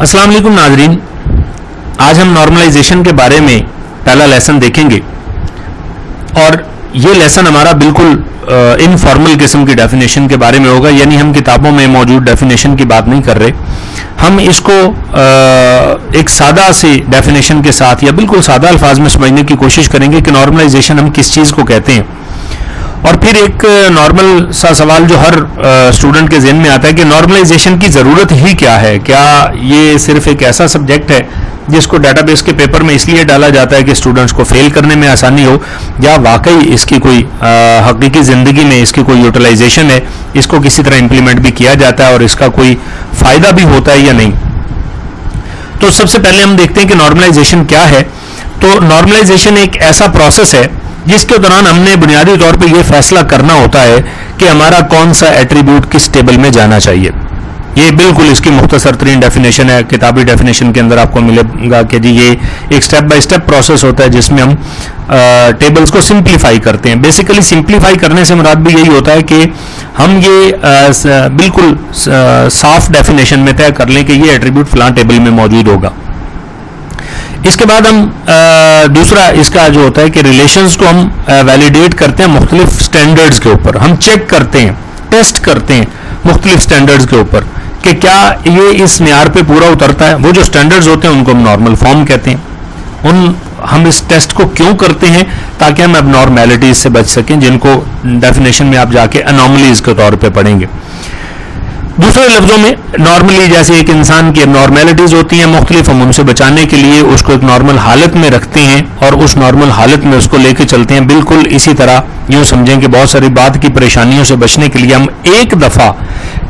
अस्सलाम वालेकुम नाजरीन, आज हम नॉर्मलाइजेशन के बारे में पहला लेसन देखेंगे और ये लेसन हमारा बिल्कुल इनफॉर्मल किस्म की डेफिनेशन के बारे में होगा, यानी हम किताबों में मौजूद डेफिनेशन की बात नहीं कर रहे। हम इसको एक सादा सी डेफिनेशन के साथ या बिल्कुल सादा अल्फाज में समझने की कोशिश करेंगे कि नॉर्मलाइजेशन हम किस चीज़ को कहते हैं। और फिर एक नॉर्मल सा सवाल जो हर स्टूडेंट के जहन में आता है कि नॉर्मलाइजेशन की ज़रूरत ही क्या है। क्या ये सिर्फ एक ऐसा सब्जेक्ट है जिसको डेटाबेस के पेपर में इसलिए डाला जाता है कि स्टूडेंट्स को फेल करने में आसानी हो, या वाकई इसकी कोई हकीकी ज़िंदगी में इसकी कोई यूटिलाइजेशन है, इसको किसी तरह इम्प्लीमेंट भी किया जाता है और इसका कोई फ़ायदा भी होता है या नहीं। तो सबसे पहले हम देखते हैं कि नॉर्मलाइजेशन क्या है। तो नॉर्मलाइजेशन एक ऐसा प्रोसेस है जिसके दौरान हमने बुनियादी तौर पे ये फैसला करना होता है कि हमारा कौन सा एट्रीब्यूट किस टेबल में जाना चाहिए। ये बिल्कुल इसकी मुख्तसर तरीन डेफिनेशन है, किताबी डेफिनेशन के अंदर आपको मिलेगा कि जी ये एक स्टेप बाय स्टेप प्रोसेस होता है जिसमें हम टेबल्स को सिंप्लीफाई करते हैं। बेसिकली सिंप्लीफाई करने से मुराद भी यही होता है कि हम ये बिल्कुल साफ डेफिनेशन में तय कर लें कि ये एट्रीब्यूट फलां टेबल में मौजूद होगा। इसके बाद हम दूसरा इसका जो होता है कि रिलेशंस को हम वैलिडेट करते हैं मुख्तलिफ स्टैंडर्ड्स के ऊपर। हम चेक करते हैं, टेस्ट करते हैं मुख्तलिफ स्टैंडर्ड्स के ऊपर कि क्या ये इस मेयार पे पूरा उतरता है। वो जो स्टैंडर्ड्स होते हैं उनको हम नॉर्मल फॉर्म कहते हैं। हम इस टेस्ट को क्यों करते हैं? ताकि हम एबनॉर्मैलिटीज से बच सकें, जिनको डेफिनेशन में आप जाके अनॉमलीज के तौर पे पढ़ेंगे। दूसरे लफ्जों में नॉर्मली जैसे एक इंसान की नॉर्मेलिटीज होती हैं मुख्तलिफ, हम उनसे बचाने के लिए उसको एक नॉर्मल हालत में रखते हैं और उस नॉर्मल हालत में उसको लेके चलते हैं। बिल्कुल इसी तरह यूं समझें कि बहुत सारी बात की परेशानियों से बचने के लिए हम एक दफ़ा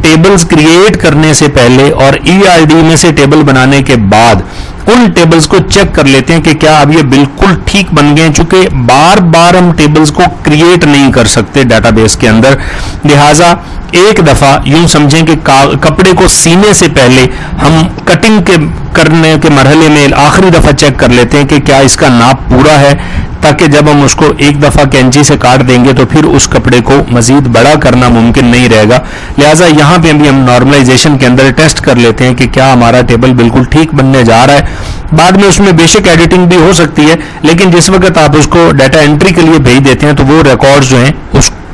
टेबल्स क्रिएट करने से पहले और ERD में से टेबल बनाने के बाद उन टेबल्स को चेक कर लेते हैं कि क्या अब ये बिल्कुल ठीक बन गए। चूंकि बार बार हम टेबल्स को क्रिएट नहीं कर सकते डेटाबेस के अंदर, लिहाजा एक दफा यूं समझें कि कपड़े को सीने से पहले हम कटिंग के करने के मरहले में आखिरी दफा चेक कर लेते हैं कि क्या इसका नाप पूरा है, ताकि जब हम उसको एक दफा कैंची से काट देंगे तो फिर उस कपड़े को मजीद बड़ा करना मुमकिन नहीं रहेगा। लिहाजा यहाँ पे भी हम नॉर्मलाइजेशन के अंदर टेस्ट कर लेते हैं कि क्या हमारा टेबल बिल्कुल ठीक बनने जा रहा है। बाद में उसमें बेशक एडिटिंग भी हो सकती है, लेकिन जिस वक्त आप उसको डाटा एंट्री के लिए भेज देते हैं तो वो रिकॉर्ड्स जो हैं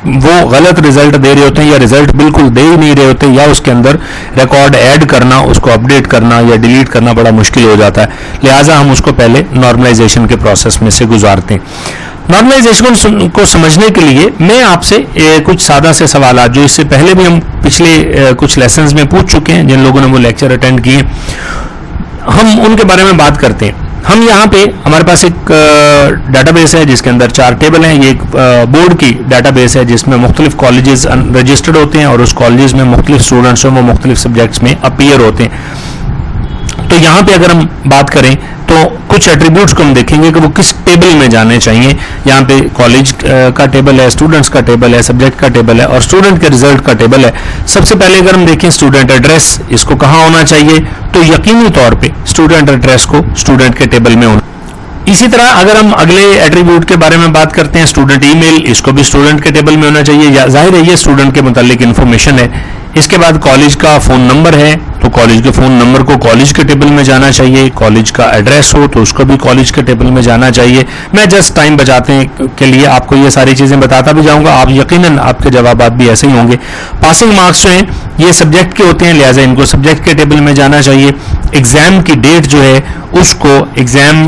वो गलत रिजल्ट दे रहे होते हैं या रिजल्ट बिल्कुल दे ही नहीं रहे होते, या उसके अंदर रिकॉर्ड ऐड करना, उसको अपडेट करना या डिलीट करना बड़ा मुश्किल हो जाता है। लिहाजा हम उसको पहले नॉर्मलाइजेशन के प्रोसेस में से गुजारते हैं। नॉर्मलाइजेशन को समझने के लिए मैं आपसे कुछ सादा से सवाल जो इससे पहले भी हम पिछले कुछ लेसन्स में पूछ चुके हैं, जिन लोगों ने वो लेक्चर अटेंड किए, हम उनके बारे में बात करते हैं। हम यहाँ पे हमारे पास एक डाटाबेस है जिसके अंदर 4 टेबल हैं। ये एक बोर्ड की डाटाबेस है जिसमें मुख्तलिफ कॉलेजेस रजिस्टर्ड होते हैं और उस कॉलेजेस में मुख्तलिफ स्टूडेंट्स हैं वो मुख्तलिफ सब्जेक्ट्स में अपीयर होते हैं। तो यहाँ पे अगर हम बात करें तो कुछ एट्रीब्यूट्स को हम देखेंगे कि वो किस टेबल में जाने चाहिए। यहाँ पे कॉलेज का टेबल है, स्टूडेंट्स का टेबल है, सब्जेक्ट का टेबल है और स्टूडेंट के रिजल्ट का टेबल है। सबसे पहले अगर हम देखें स्टूडेंट एड्रेस, इसको कहाँ होना चाहिए, तो यकीनी तौर पे स्टूडेंट एड्रेस को स्टूडेंट के टेबल में होना। इसी तरह अगर हम अगले एट्रीब्यूट के बारे में बात करते हैं स्टूडेंट ईमेल, इसको भी स्टूडेंट के टेबल में होना चाहिए। जाहिर है ये स्टूडेंट के मुतालिक इन्फॉर्मेशन है। इसके बाद कॉलेज का फ़ोन नंबर है तो कॉलेज के फ़ोन नंबर को कॉलेज के टेबल में जाना चाहिए। कॉलेज का एड्रेस हो तो उसको भी कॉलेज के टेबल में जाना चाहिए। मैं जस्ट टाइम बचाने के लिए आपको ये सारी चीज़ें बताता भी जाऊंगा, आप यकीनन आपके जवाब भी ऐसे ही होंगे। पासिंग मार्क्स जो हैं ये सब्जेक्ट के होते हैं, लिहाजा इनको सब्जेक्ट के टेबल में जाना चाहिए। एग्ज़ाम की डेट जो है उसको एग्ज़ाम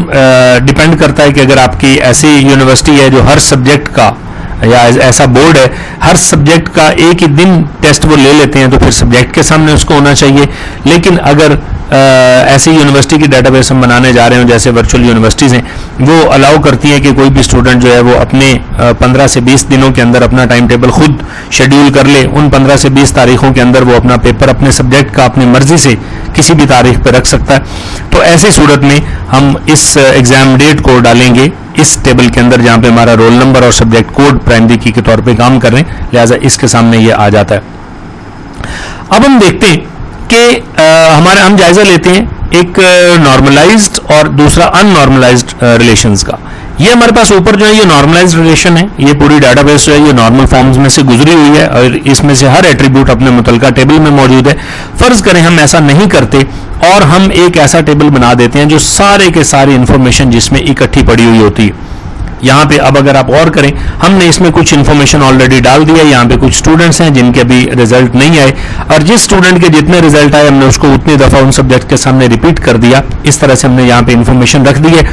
डिपेंड करता है कि अगर आपकी ऐसी यूनिवर्सिटी है जो हर सब्जेक्ट का या ऐसा बोर्ड है हर सब्जेक्ट का एक ही दिन टेस्ट वो ले लेते हैं तो फिर सब्जेक्ट के सामने उसको होना चाहिए। लेकिन अगर ऐसी यूनिवर्सिटी की डेटाबेस हम बनाने जा रहे हो जैसे वर्चुअल यूनिवर्सिटीज़ हैं, वो अलाउ करती हैं कि कोई भी स्टूडेंट जो है वो अपने 15 से 20 दिनों के अंदर अपना टाइम टेबल खुद शेड्यूल कर ले। उन 15 से 20 तारीखों के अंदर वो अपना पेपर अपने सब्जेक्ट का अपनी मर्जी से किसी भी तारीख पर रख सकता है। तो ऐसी सूरत में हम इस एग्ज़ाम डेट को डालेंगे इस टेबल के अंदर जहाँ पे हमारा रोल नंबर और सब्जेक्ट कोड प्राइमरी की के तौर पे काम कर रहे हैं, लिहाजा इसके सामने ये आ जाता है। अब हम देखते हैं कि हम जायजा लेते हैं एक नॉर्मलाइज्ड और दूसरा अननॉर्मलाइज्ड रिलेशंस का। ये हमारे पास ऊपर जो है ये नॉर्मलाइज्ड रिलेशन है, ये पूरी डेटाबेस जो है ये नॉर्मल फॉर्म्स में से गुजरी हुई है और इसमें से हर एट्रीब्यूट अपने मुतलका टेबल में मौजूद है। फर्ज करें हम ऐसा नहीं करते और हम एक ऐसा टेबल बना देते हैं जो सारे के सारी इंफॉर्मेशन जिसमें इकट्ठी पड़ी हुई होती है। यहाँ पे अब अगर आप और करें, हमने इसमें कुछ इन्फॉर्मेशन ऑलरेडी डाल दिया। यहाँ पे कुछ स्टूडेंट्स हैं जिनके अभी रिजल्ट नहीं आए और जिस स्टूडेंट के जितने रिजल्ट आए हमने उसको उतनी दफा उन सब्जेक्ट के सामने रिपीट कर दिया। इस तरह से हमने यहाँ पे इन्फॉर्मेशन रख दी है।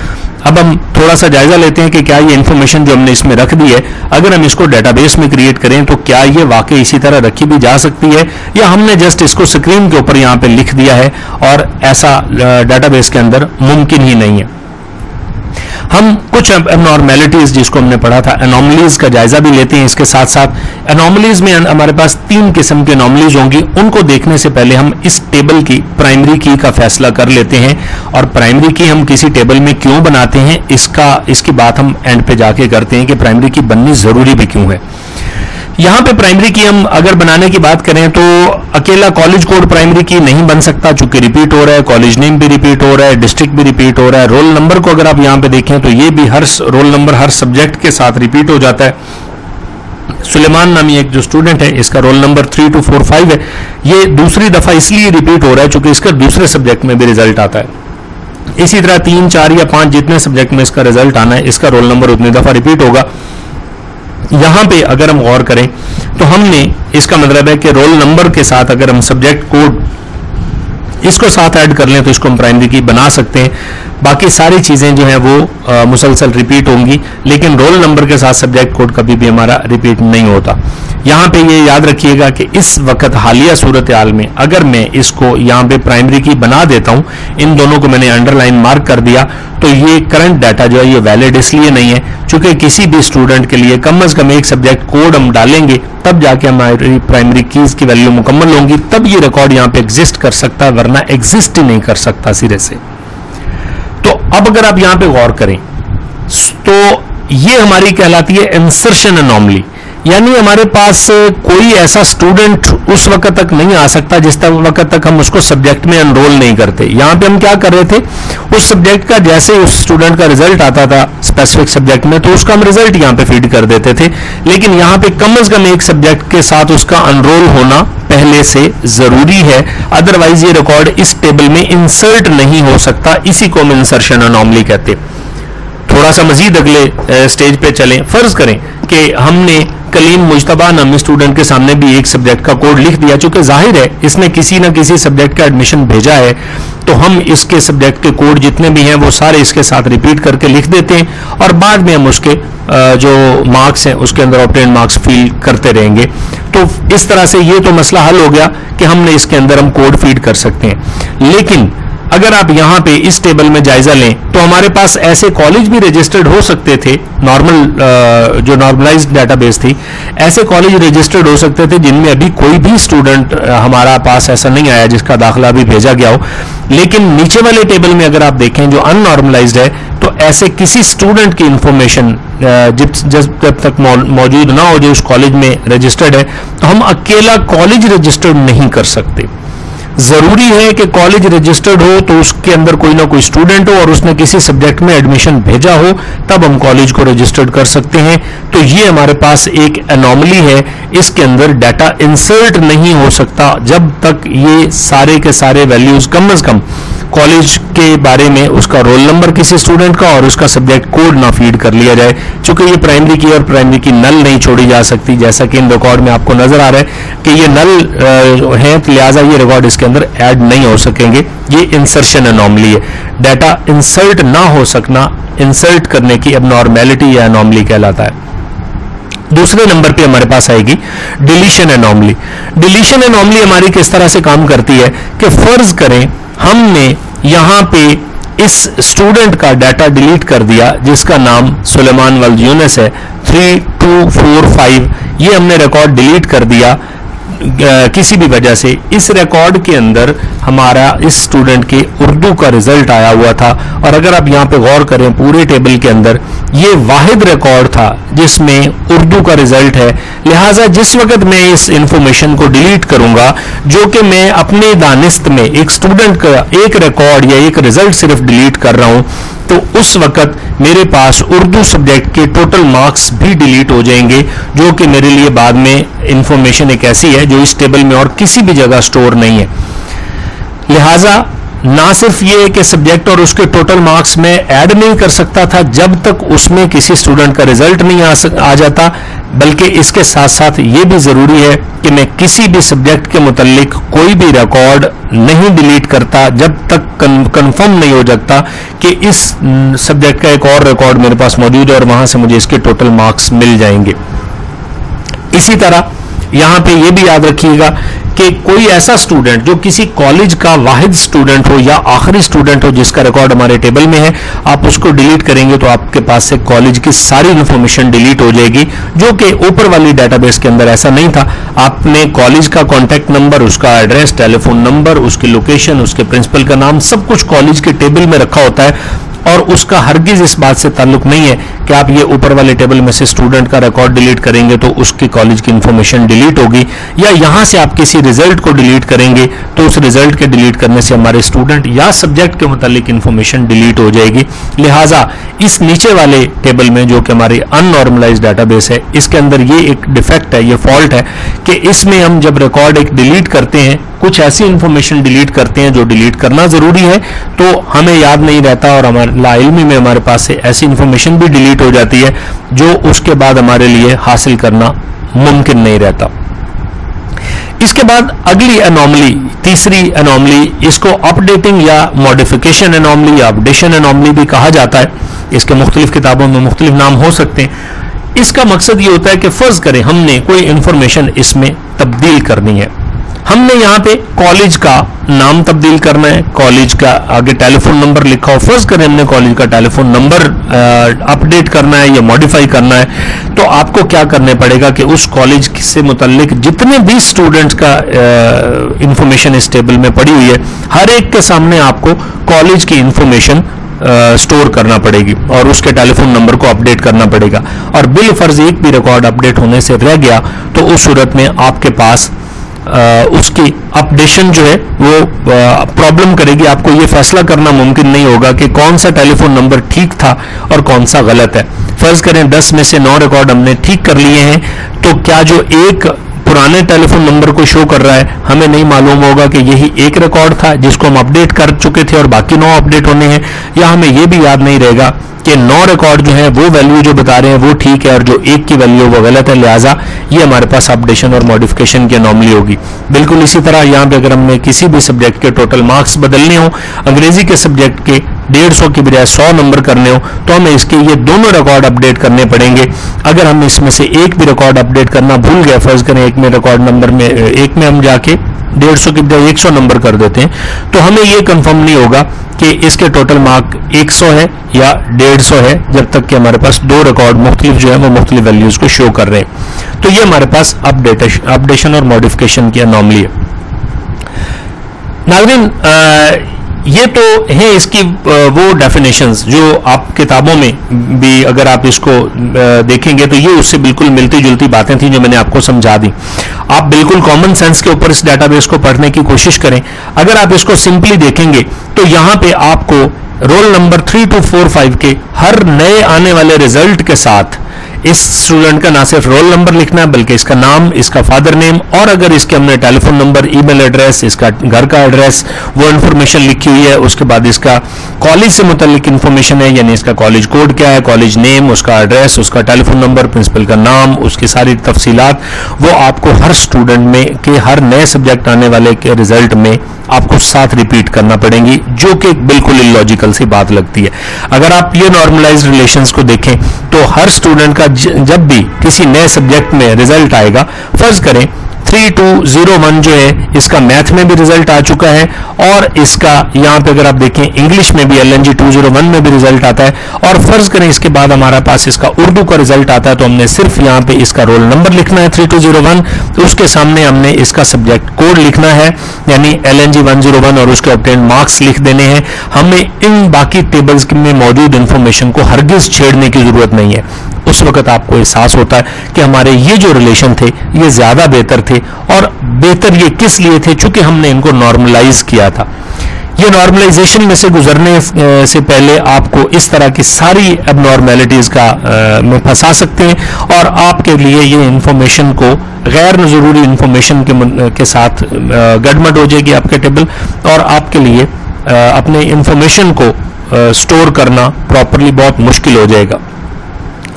अब हम थोड़ा सा जायजा लेते हैं कि क्या ये इन्फॉर्मेशन जो हमने इसमें रख दी है, अगर हम इसको डेटाबेस में क्रिएट करें तो क्या ये वाकई इसी तरह रखी भी जा सकती है, या हमने जस्ट इसको स्क्रीन के ऊपर यहाँ पे लिख दिया है और ऐसा डेटाबेस के अंदर मुमकिन ही नहीं है। हम कुछ एबनॉर्मेलिटीज जिसको हमने पढ़ा था, एनॉमलीज का जायजा भी लेते हैं। इसके साथ साथ एनॉमलीज में हमारे पास 3 किस्म के एनॉमलीज होंगी। उनको देखने से पहले हम इस टेबल की प्राइमरी की का फैसला कर लेते हैं और प्राइमरी की हम किसी टेबल में क्यों बनाते हैं इसकी बात हम एंड पे जाके करते हैं कि प्राइमरी की बननी जरूरी भी क्यों है। यहाँ पे प्राइमरी की हम अगर बनाने की बात करें तो अकेला कॉलेज कोड प्राइमरी की नहीं बन सकता, चूंकि रिपीट हो रहा है, कॉलेज नेम भी रिपीट हो रहा है, डिस्ट्रिक्ट भी रिपीट हो रहा है। रोल नंबर को अगर आप यहाँ पे देखें तो ये भी हर रोल नंबर हर सब्जेक्ट के साथ रिपीट हो जाता है। सुलेमान नामी एक जो स्टूडेंट है, इसका रोल नंबर 3245 है। ये दूसरी दफा इसलिए रिपीट हो रहा है चूंकि इसका दूसरे सब्जेक्ट में भी रिजल्ट आता है। इसी तरह 3, 4 या 5 जितने सब्जेक्ट में इसका रिजल्ट आना है, इसका रोल नंबर उतनी दफा रिपीट होगा। यहां पे अगर हम गौर करें तो हमने इसका मतलब है कि रोल नंबर के साथ अगर हम सब्जेक्ट कोड इसको साथ ऐड कर लें तो इसको हम प्राइमरी की बना सकते हैं। बाकी सारी चीजें जो हैं वो मुसलसल रिपीट होंगी, लेकिन रोल नंबर के साथ सब्जेक्ट कोड कभी भी हमारा रिपीट नहीं होता। यहाँ पे ये याद रखिएगा कि इस वक्त हालिया सूरत हाल में अगर मैं इसको यहाँ पे प्राइमरी की बना देता हूँ, इन दोनों को मैंने अंडरलाइन मार्क कर दिया, तो ये करंट डाटा जो है ये वैलिड इसलिए नहीं है चूंकि किसी भी स्टूडेंट के लिए कम से कम एक सब्जेक्ट कोड हम डालेंगे तब जाके हमारी प्राइमरी कीज की वैल्यू मुकम्मल होंगी, तब ये रिकॉर्ड यहाँ पे एग्जिस्ट कर सकता है, वरना एग्जिस्ट ही नहीं कर सकता सिरे से। तो अब अगर आप यहाँ पे गौर करें तो ये हमारी कहलाती है इंसर्शन एनॉमली, यानी हमारे पास कोई ऐसा स्टूडेंट उस वक्त तक नहीं आ सकता जिस वक्त तक हम उसको सब्जेक्ट में एनरोल नहीं करते। यहाँ पे हम क्या कर रहे थे, उस सब्जेक्ट का जैसे उस स्टूडेंट का रिजल्ट आता था स्पेसिफिक सब्जेक्ट में तो उसका हम रिजल्ट यहाँ पे फीड कर देते थे, लेकिन यहाँ पे कम से कम एक सब्जेक्ट के साथ उसका एनरोल होना पहले से जरूरी है, अदरवाइज ये रिकॉर्ड इस टेबल में इंसर्ट नहीं हो सकता। इसी को हम इंसर्शन एनॉमली कहते हैं। थोड़ा सा मजीद अगले स्टेज पे चलें। फर्ज करें कि हमने कलीम मुजतबा नामी स्टूडेंट के सामने भी एक सब्जेक्ट का कोड लिख दिया, चूंकि जाहिर है इसने किसी ना किसी सब्जेक्ट का एडमिशन भेजा है, तो हम इसके सब्जेक्ट के कोड जितने भी हैं वो सारे इसके साथ रिपीट करके लिख देते हैं और बाद में हम उसके जो मार्क्स हैं उसके अंदर ऑब्टेन मार्क्स फिल करते रहेंगे। तो इस तरह से ये तो मसला हल हो गया कि हमने इसके अंदर हम कोड फीड कर सकते हैं। लेकिन अगर आप यहाँ पे इस टेबल में जायजा लें तो हमारे पास ऐसे कॉलेज भी रजिस्टर्ड हो सकते थे, नॉर्मल जो नॉर्मलाइज्ड डेटाबेस थी, ऐसे कॉलेज रजिस्टर्ड हो सकते थे जिनमें अभी कोई भी स्टूडेंट हमारा पास ऐसा नहीं आया जिसका दाखिला अभी भेजा गया हो। लेकिन नीचे वाले टेबल में अगर आप देखें जो अननॉर्मलाइज्ड है, तो ऐसे किसी स्टूडेंट की इंफॉर्मेशन जब तक मौजूद ना हो जो उस कॉलेज में रजिस्टर्ड है, तो हम अकेला कॉलेज रजिस्टर्ड नहीं कर सकते। जरूरी है कि कॉलेज रजिस्टर्ड हो तो उसके अंदर कोई ना कोई स्टूडेंट हो और उसने किसी सब्जेक्ट में एडमिशन भेजा हो, तब हम कॉलेज को रजिस्टर्ड कर सकते हैं। तो ये हमारे पास एक एनॉमली है, इसके अंदर डाटा इंसर्ट नहीं हो सकता जब तक ये सारे के सारे वैल्यूज कम से कम कॉलेज के बारे में उसका रोल नंबर किसी स्टूडेंट का और उसका सब्जेक्ट कोड ना फीड कर लिया जाए, चूंकि ये प्राइमरी की और प्राइमरी की नल नहीं छोड़ी जा सकती, जैसा कि इन रिकॉर्ड में आपको नजर आ रहा है कि ये नल है, लिहाजा ये रिकॉर्ड इसके अंदर ऐड नहीं हो सकेंगे। ये इंसर्शन एनॉमली है। डाटा इंसर्ट ना हो सकना इंसर्ट करने की एबनॉर्मेलिटी या एनॉमली कहलाता है। दूसरे नंबर पे हमारे पास आएगी डिलीशन एनॉमली। डिलीशन एनॉमली हमारी किस तरह से काम करती है कि फर्ज करें हमने यहां पे इस स्टूडेंट का डाटा डिलीट कर दिया जिसका नाम सुलेमान वल्द यूनुस है, 3245, ये हमने रिकॉर्ड डिलीट कर दिया किसी भी वजह से। इस रिकॉर्ड के अंदर हमारा इस स्टूडेंट के उर्दू का रिजल्ट आया हुआ था और अगर आप यहाँ पे गौर करें पूरे टेबल के अंदर ये वाहिद रिकॉर्ड था जिसमें उर्दू का रिजल्ट है। लिहाजा जिस वक्त मैं इस इंफॉर्मेशन को डिलीट करूंगा, जो कि मैं अपने दानिस्त में एक स्टूडेंट का एक रिकॉर्ड या एक रिजल्ट सिर्फ डिलीट कर रहा हूं, तो उस वक्त मेरे पास उर्दू सब्जेक्ट के टोटल मार्क्स भी डिलीट हो जाएंगे, जो कि मेरे लिए बाद में इंफॉर्मेशन एक ऐसी है जो इस टेबल में और किसी भी जगह स्टोर नहीं है। लिहाजा ना सिर्फ ये कि सब्जेक्ट और उसके टोटल मार्क्स में ऐड नहीं कर सकता था जब तक उसमें किसी स्टूडेंट का रिजल्ट नहीं आ जाता, बल्कि इसके साथ साथ ये भी जरूरी है कि मैं किसी भी सब्जेक्ट के मुतालिक कोई भी रिकॉर्ड नहीं डिलीट करता जब तक कंफर्म नहीं हो जाता कि इस सब्जेक्ट का एक और रिकॉर्ड मेरे पास मौजूद है और वहां से मुझे इसके टोटल मार्क्स मिल जाएंगे। इसी तरह यहां पे ये भी याद रखिएगा कि कोई ऐसा स्टूडेंट जो किसी कॉलेज का वाहिद स्टूडेंट हो या आखिरी स्टूडेंट हो जिसका रिकॉर्ड हमारे टेबल में है, आप उसको डिलीट करेंगे तो आपके पास से कॉलेज की सारी इंफॉर्मेशन डिलीट हो जाएगी, जो कि ऊपर वाली डेटाबेस के अंदर ऐसा नहीं था। आपने कॉलेज का कॉन्टैक्ट नंबर, उसका एड्रेस, टेलीफोन नंबर, उसकी लोकेशन, उसके प्रिंसिपल का नाम, सब कुछ कॉलेज के टेबल में रखा होता है और उसका हरगिज इस बात से ताल्लुक नहीं है कि आप ये ऊपर वाले टेबल में से स्टूडेंट का रिकॉर्ड डिलीट करेंगे तो उसकी कॉलेज की इंफॉर्मेशन डिलीट होगी, या यहां से आप किसी रिजल्ट को डिलीट करेंगे तो उस रिजल्ट के डिलीट करने से हमारे स्टूडेंट या सब्जेक्ट के मुतालिक इंफॉर्मेशन डिलीट हो जाएगी। लिहाजा इस नीचे वाले टेबल में जो कि हमारी अननॉर्मलाइज्ड डाटाबेस है, इसके अंदर ये एक डिफेक्ट है, ये फॉल्ट है कि इसमें हम जब रिकॉर्ड एक डिलीट करते हैं, कुछ ऐसी इंफॉर्मेशन डिलीट करते हैं जो डिलीट करना जरूरी है, तो हमें याद नहीं रहता और हमारे लाइल्मी में हमारे पास से ऐसी इंफॉर्मेशन भी डिलीट हो जाती है जो उसके बाद हमारे लिए हासिल करना मुमकिन नहीं रहता। इसके बाद अगली एनॉमली, तीसरी एनॉमली, इसको अपडेटिंग या मॉडिफिकेशन एनॉमली या अपडेशन एनॉमली भी कहा जाता है। इसके मुख्तलिफ किताबों में मुख्तलिफ नाम हो सकते हैं। इसका मकसद ये होता है कि फर्ज करें हमने कोई इंफॉर्मेशन इसमें तब्दील करनी है, हमने यहाँ पे कॉलेज का नाम तब्दील करना है, कॉलेज का आगे टेलीफोन नंबर लिखा हो, फर्ज करें हमने कॉलेज का टेलीफोन नंबर अपडेट करना है या मॉडिफाई करना है, तो आपको क्या करने पड़ेगा कि उस कॉलेज से मुतल्लिक जितने भी स्टूडेंट्स का इंफॉर्मेशन इस टेबल में पड़ी हुई है, हर एक के सामने आपको कॉलेज की इंफॉर्मेशन स्टोर करना पड़ेगी और उसके टेलीफोन नंबर को अपडेट करना पड़ेगा। और बिल फर्ज एक भी रिकॉर्ड अपडेट होने से रह गया तो उस सूरत में आपके पास उसकी अपडेशन जो है वो प्रॉब्लम करेगी। आपको ये फैसला करना मुमकिन नहीं होगा कि कौन सा टेलीफोन नंबर ठीक था और कौन सा गलत है। फर्ज करें 10 में से 9 रिकॉर्ड हमने ठीक कर लिए हैं, तो क्या जो एक पुराने टेलीफोन नंबर को शो कर रहा है, हमें नहीं मालूम होगा कि यही एक रिकॉर्ड था जिसको हम अपडेट कर चुके थे और बाकी 9 अपडेट होने हैं, या हमें यह भी याद नहीं रहेगा कि 9 रिकॉर्ड जो है वो वैल्यू जो बता रहे हैं वो ठीक है और जो एक की वैल्यू वो गलत है, लिहाजा ये हमारे पास अपडेशन और मॉडिफिकेशन की अनोमली होगी। बिल्कुल इसी तरह यहाँ पे अगर हमने किसी भी सब्जेक्ट के टोटल मार्क्स बदलने हो, अंग्रेजी के सब्जेक्ट के 150 की बजाय 100 नंबर करने हो, तो हमें इसके ये दोनों रिकॉर्ड अपडेट करने पड़ेंगे। अगर हम इसमें से एक भी रिकॉर्ड अपडेट करना भूल गए, फर्ज करें एक में रिकॉर्ड नंबर में एक में हम जाके 150 की बजाय 100 नंबर कर देते हैं, तो हमें ये कंफर्म नहीं होगा कि इसके टोटल मार्क 100 है या 150 है, जब तक कि हमारे पास 2 रिकॉर्ड मुख्तलिफ जो है वो मुख्तलिफ वैल्यूज को शो कर रहे हैं। तो ये हमारे पास अपडेशन और मॉडिफिकेशन की अनोमली है। नाज़रीन, ये तो है इसकी वो डेफिनेशंस जो आप किताबों में भी अगर आप इसको देखेंगे तो ये उससे बिल्कुल मिलती जुलती बातें थी जो मैंने आपको समझा दी। आप बिल्कुल कॉमन सेंस के ऊपर इस डेटाबेस को पढ़ने की कोशिश करें। अगर आप इसको सिंपली देखेंगे तो यहाँ पे आपको रोल नंबर 3 to 4 5 के हर नए आने वाले रिजल्ट के साथ इस स्टूडेंट का ना सिर्फ रोल नंबर लिखना है बल्कि इसका नाम, इसका फादर नेम, और अगर इसके हमने टेलीफोन नंबर, ईमेल एड्रेस, इसका घर का एड्रेस, वो इन्फॉर्मेशन लिखी हुई है। उसके बाद इसका कॉलेज से मुतल्लिक इन्फॉर्मेशन है, यानी इसका कॉलेज कोड क्या है, कॉलेज नेम, उसका एड्रेस, उसका टेलीफोन नंबर, प्रिंसिपल का नाम, उसकी सारी तफसीलात, वो आपको हर स्टूडेंट में के हर नए सब्जेक्ट आने वाले के रिजल्ट में आपको साथ रिपीट करना पड़ेंगी, जो कि बिल्कुल इलॉजिकल सी बात लगती है। अगर आप ये नॉर्मलाइज्ड रिलेशंस को देखें तो हर स्टूडेंट का जब भी किसी नए सब्जेक्ट में रिजल्ट आएगा, फर्ज करें 3201 जो है इसका मैथ में भी रिजल्ट आ चुका है, और इसका यहाँ पे अगर आप देखें इंग्लिश में भी LNG 201 में भी रिजल्ट आता है, और फर्ज करें इसके बाद हमारा पास इसका उर्दू का रिजल्ट आता है, तो हमने सिर्फ यहाँ पे इसका रोल नंबर लिखना है 3201, तो उसके सामने हमने इसका सब्जेक्ट कोड लिखना है यानी LNG 101 और उसके ऑब्टेन मार्क्स लिख देने हैं। हमें इन बाकी टेबल्स में मौजूद इंफॉर्मेशन को हरगिज छेड़ने की जरूरत नहीं है। उस वक्त आपको एहसास होता है कि हमारे ये जो रिलेशन थे ये ज्यादा बेहतर थे, और बेहतर ये किस लिए थे, चूंकि हमने इनको नॉर्मलाइज किया था। ये नॉर्मलाइजेशन में से गुजरने से पहले आपको इस तरह की सारी एबनॉर्मेलिटीज का में फंसा सकते हैं और आपके लिए ये इंफॉर्मेशन को गैर ज़रूरी इंफॉर्मेशन के साथ गड़बड़ हो जाएगी आपके टेबल, और आपके लिए अपने इंफॉर्मेशन को स्टोर करना प्रॉपरली बहुत मुश्किल हो जाएगा।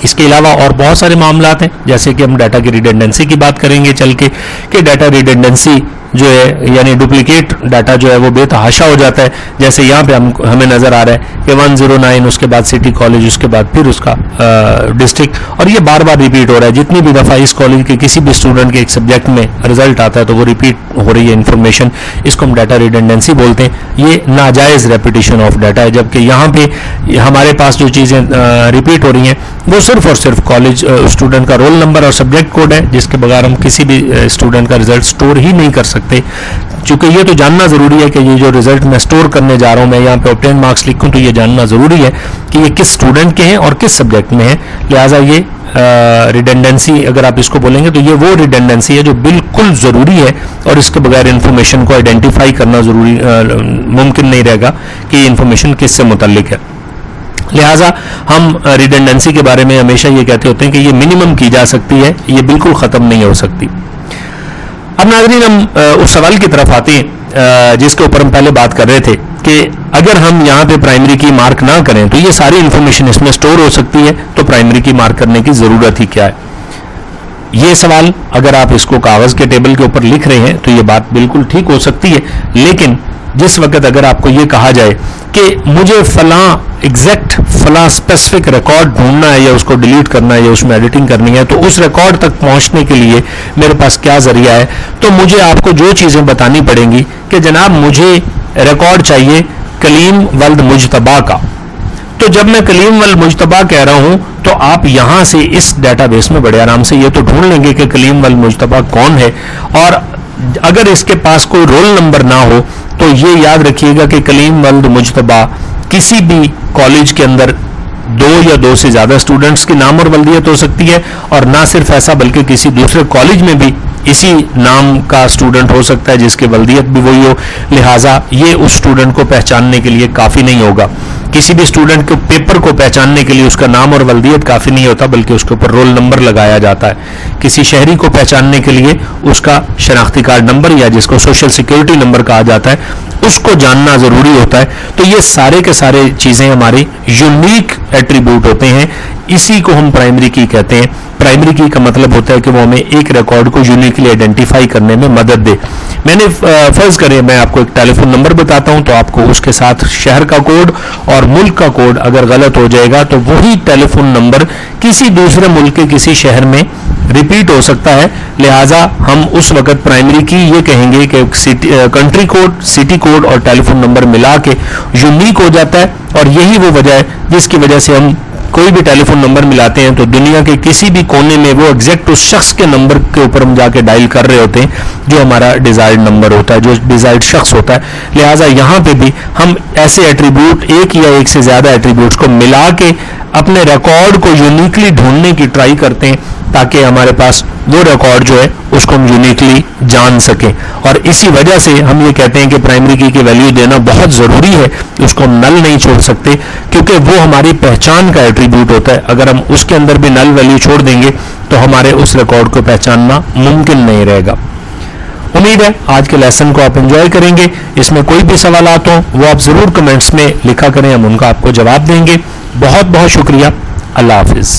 इसके अलावा और बहुत सारे मामला हैं, जैसे कि हम डाटा की रिडेंडेंसी की बात करेंगे चल के, कि डाटा रिडेंडेंसी जो है यानी डुप्लीकेट डाटा जो है वो बेतहाशा हो जाता है। जैसे यहाँ पे हमें नजर आ रहा है कि 109 उसके बाद सिटी कॉलेज, उसके बाद फिर उसका डिस्ट्रिक्ट, और ये बार बार रिपीट हो रहा है। जितनी भी दफ़ा इस कॉलेज के किसी भी स्टूडेंट के एक सब्जेक्ट में रिजल्ट आता है तो वो रिपीट हो रही है इन्फॉर्मेशन, इसको हम डाटा रिडेंडेंसी बोलते हैं। ये नाजायज़ रेपिटेशन ऑफ डाटा है, जबकि यहाँ पे हमारे पास जो चीज़ें रिपीट हो रही हैं वो सिर्फ और सिर्फ कॉलेज स्टूडेंट का रोल नंबर और सब्जेक्ट कोड है, जिसके बगैर हम किसी भी स्टूडेंट का रिजल्ट स्टोर ही नहीं कर सकते। चूंकि ये तो जानना जरूरी है कि ये जो रिजल्ट मैं स्टोर करने जा रहा हूं, मैं यहाँ पे ऑब्टेन मार्क्स लिखूं तो ये जानना जरूरी है कि ये किस स्टूडेंट के हैं और किस सब्जेक्ट में है। लिहाजा ये रिडेंडेंसी अगर आप इसको बोलेंगे तो ये वो रिडेंडेंसी है जो बिल्कुल जरूरी है, और इसके बगैर इंफॉर्मेशन को आइडेंटिफाई करना जरूरी मुमकिन नहीं रहेगा कि ये इंफॉर्मेशन किससे मुतल्लिक है। लिहाजा हम रिडेंडेंसी के बारे में हमेशा ये कहते होते हैं कि ये मिनिमम की जा सकती है, ये बिल्कुल ख़त्म नहीं हो सकती। अब नाज़रीन हम उस सवाल की तरफ आते हैं जिसके ऊपर हम पहले बात कर रहे थे कि अगर हम यहाँ पे प्राइमरी की मार्क ना करें तो ये सारी इंफॉर्मेशन इसमें स्टोर हो सकती है, तो प्राइमरी की मार्क करने की ज़रूरत ही क्या है। ये सवाल अगर आप इसको कागज़ के टेबल के ऊपर लिख रहे हैं तो ये बात बिल्कुल ठीक हो सकती है, लेकिन जिस वक्त अगर आपको ये कहा जाए कि मुझे फला स्पेसिफिक रिकॉर्ड ढूंढना है या उसको डिलीट करना है या उसमें एडिटिंग करनी है, तो उस रिकॉर्ड तक पहुंचने के लिए मेरे पास क्या जरिया है, तो मुझे आपको जो चीज़ें बतानी पड़ेंगी कि जनाब मुझे रिकॉर्ड चाहिए कलीम वल्द मुजतबा का। तो जब मैं कलीम वल्द मुजतबा कह रहा हूं तो आप यहां से इस डेटाबेस में बड़े आराम से ये तो ढूंढ लेंगे कि कलीम वल्द मुजतबा कौन है, और अगर इसके पास कोई रोल नंबर ना हो तो ये याद रखिएगा कि कलीम वल्द मुजतबा किसी भी कॉलेज के अंदर 2 या 2 से ज्यादा स्टूडेंट्स के नाम और वल्दियत हो सकती है, और ना सिर्फ ऐसा बल्कि किसी दूसरे कॉलेज में भी इसी नाम का स्टूडेंट हो सकता है जिसकी वल्दियत भी वही हो। लिहाजा ये उस स्टूडेंट को पहचानने के लिए काफ़ी नहीं होगा। किसी भी स्टूडेंट के पेपर को पहचानने के लिए उसका नाम और वल्दियत काफ़ी नहीं होता, बल्कि उसके ऊपर रोल नंबर लगाया जाता है। किसी शहरी को पहचानने के लिए उसका शनाख्ती कार्ड नंबर या जिसको सोशल सिक्योरिटी नंबर कहा जाता है उसको जानना ज़रूरी होता है। तो ये सारे के सारे चीज़ें हमारी यूनिक एट्रीब्यूट होते हैं, इसी को हम प्राइमरी की कहते हैं। प्राइमरी की का मतलब होता है कि वो हमें एक रिकॉर्ड को यूनिकली आइडेंटिफाई करने में मदद दे। मैंने फर्ज करें मैं आपको एक टेलीफोन नंबर बताता हूं, तो आपको उसके साथ शहर का कोड और मुल्क का कोड अगर गलत हो जाएगा तो वही टेलीफोन नंबर किसी दूसरे मुल्क के किसी शहर में रिपीट हो सकता है। लिहाजा हम उस वक्त प्राइमरी की ये कहेंगे कि कंट्री कोड, सिटी कोड और टेलीफोन नंबर मिला के यूनिक हो जाता है, और यही वो वजह है जिसकी वजह से हम कोई भी टेलीफोन नंबर मिलाते हैं तो दुनिया के किसी भी कोने में वो एग्जैक्ट उस शख्स के नंबर के ऊपर हम जाके डायल कर रहे होते हैं जो हमारा डिजायर्ड नंबर होता है, जो डिजायर्ड शख्स होता है। लिहाजा यहाँ पे भी हम ऐसे एट्रीब्यूट, एक या एक से ज्यादा एट्रीब्यूट्स को मिला के अपने रिकॉर्ड को यूनिकली ढूंढने की ट्राई करते हैं, ताकि हमारे पास वो रिकॉर्ड जो है उसको हम यूनिकली जान सकें। और इसी वजह से हम ये कहते हैं कि प्राइमरी की वैल्यू देना बहुत ज़रूरी है, उसको हम नल नहीं छोड़ सकते, क्योंकि वो हमारी पहचान का एट्रीब्यूट होता है। अगर हम उसके अंदर भी नल वैल्यू छोड़ देंगे तो हमारे उस रिकॉर्ड को पहचानना मुमकिन नहीं रहेगा। उम्मीद है आज के लेसन को आप एंजॉय करेंगे। इसमें कोई भी सवालात हो वो आप ज़रूर कमेंट्स में लिखा करें, हम उनका आपको जवाब देंगे। बहुत बहुत शुक्रिया। अल्लाह हाफिज़।